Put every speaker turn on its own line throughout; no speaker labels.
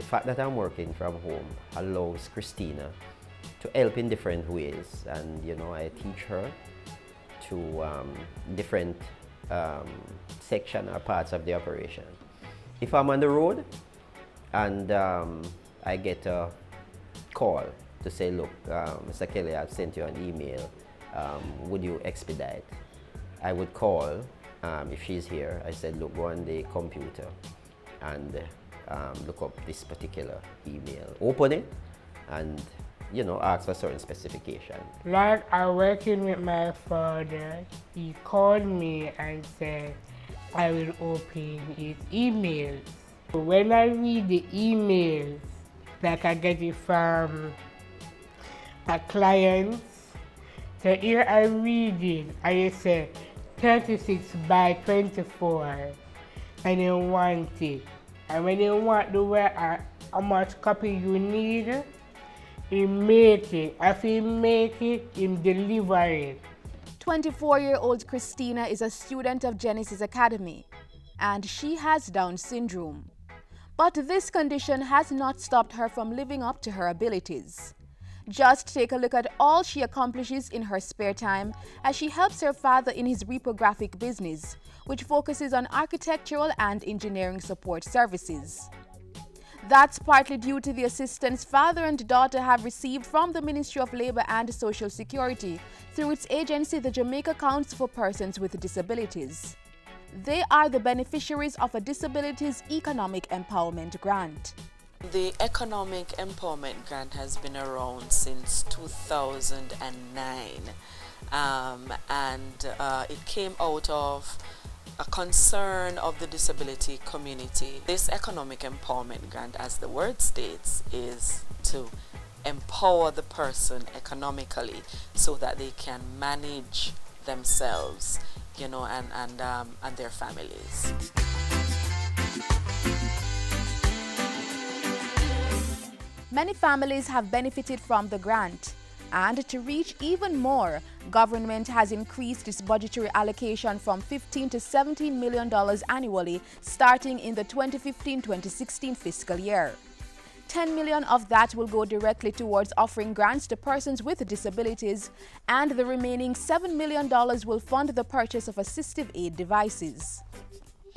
fact that I'm working from home allows Christina to help in different ways, and I teach her to different section or parts of the operation. If I'm on the road and I get a call to say, look, Mr. Kelly, I've sent you an email, would you expedite? I would call, if she's here, I said, look, go on the computer and look up this particular email. Open it and ask for certain specification.
Like I'm working with my father, he called me and said I will open his emails. When I read the emails, like I get it from a client, so here I read it and it said 36 by 24 and you want it. And when you want the way how much copy you need, he make it. If he make it, he deliver it.
24-year-old Christina is a student of Genesis Academy, and she has Down syndrome. But this condition has not stopped her from living up to her abilities. Just take a look at all she accomplishes in her spare time as she helps her father in his reprographic business, which focuses on architectural and engineering support services. That's partly due to the assistance father and daughter have received from the Ministry of Labor and Social Security through its agency, the Jamaica Council for Persons with Disabilities. They are the beneficiaries of a Disabilities Economic Empowerment Grant.
The Economic Empowerment Grant has been around since 2009, and it came out of a concern of the disability community. This Economic Empowerment Grant, as the word states, is to empower the person economically so that they can manage themselves, and their families.
Many families have benefited from the grant, and to reach even more, government has increased its budgetary allocation from $15 to $17 million annually starting in the 2015-2016 fiscal year. $10 million of that will go directly towards offering grants to persons with disabilities, and the remaining $7 million will fund the purchase of assistive aid devices.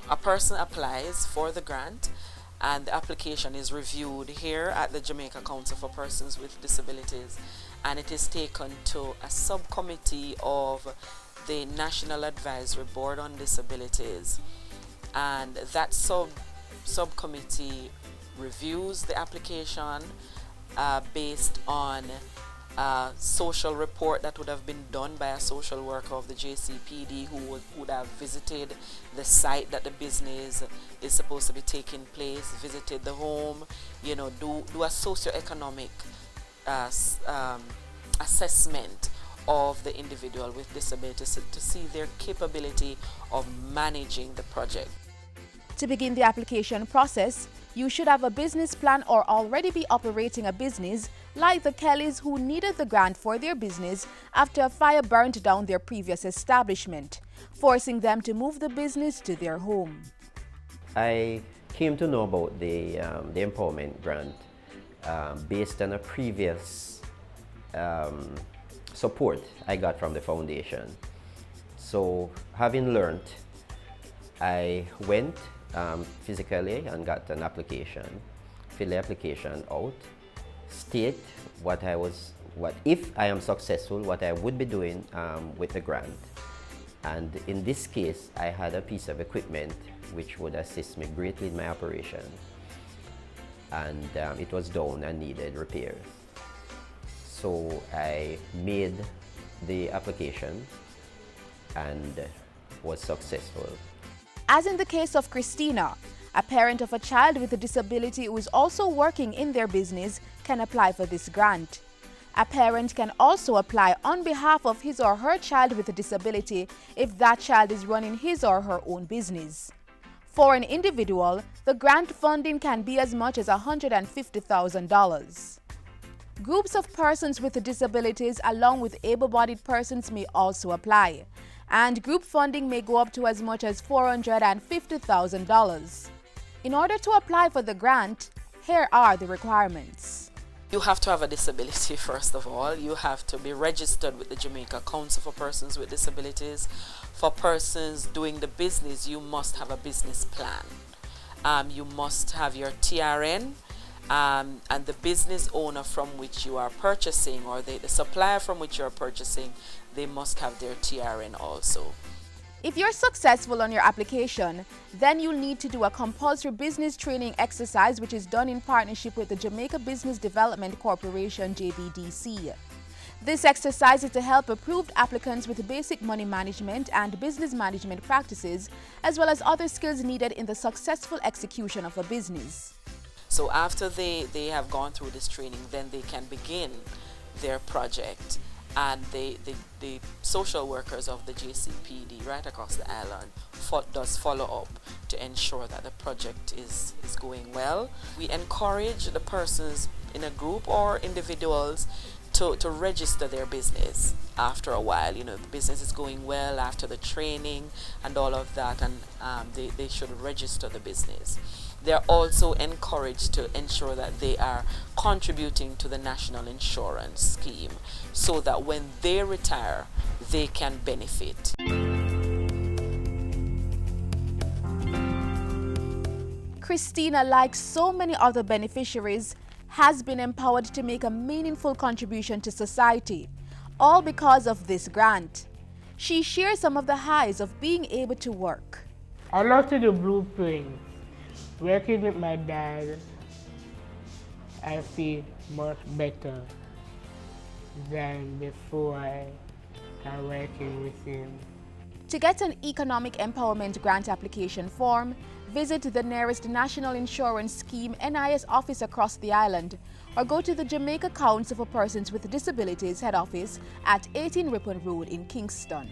A person applies for the grant, and the application is reviewed here at the Jamaica Council for Persons with Disabilities, and it is taken to a subcommittee of the National Advisory Board on Disabilities, and that subcommittee reviews the application based on a social report that would have been done by a social worker of the JCPD who would have visited the site that the business is supposed to be taking place, visited the home, do a socio-economic assessment of the individual with disabilities to see their capability of managing the project.
To begin the application process, you should have a business plan or already be operating a business, like the Kellys who needed the grant for their business after a fire burned down their previous establishment, forcing them to move the business to their home.
I came to know about the empowerment grant based on a previous support I got from the foundation. So having learned, I went physically and got an application, fill the application out, state what if I am successful, what I would be doing with the grant. And in this case, I had a piece of equipment which would assist me greatly in my operation. And it was down and needed repairs. So I made the application and was successful.
As in the case of Christina, a parent of a child with a disability who is also working in their business can apply for this grant. A parent can also apply on behalf of his or her child with a disability if that child is running his or her own business. For an individual, the grant funding can be as much as $150,000. Groups of persons with disabilities along with able-bodied persons may also apply, and group funding may go up to as much as $450,000. In order to apply for the grant, Here are the requirements.
You have to have a disability, first of all. You have to be registered with the Jamaica Council for Persons with Disabilities. For persons doing the business, you must have a business plan. You must have your TRN, and the business owner from which you are purchasing, or the supplier from which you are purchasing, they must have their TRN also.
If you're successful on your application, then you'll need to do a compulsory business training exercise, which is done in partnership with the Jamaica Business Development Corporation, JBDC. This exercise is to help approved applicants with basic money management and business management practices, as well as other skills needed in the successful execution of a business.
So after they have gone through this training, then they can begin their project. And the social workers of the JCPD right across the island does follow up to ensure that the project is going well. We encourage the persons in a group or individuals to register their business after a while. You know, the business is going well after the training and all of that, and they should register the business. They're also encouraged to ensure that they are contributing to the national insurance scheme so that when they retire, they can benefit.
Christina, like so many other beneficiaries, has been empowered to make a meaningful contribution to society, all because of this grant. She shares some of the highs of being able to work.
I love to do blueprints. Working with my dad, I feel much better than before I working with him.
To get an economic empowerment grant application form, visit the nearest National Insurance Scheme NIS office across the island, or go to the Jamaica Council for Persons with Disabilities head office at 18 Ripon Road in Kingston.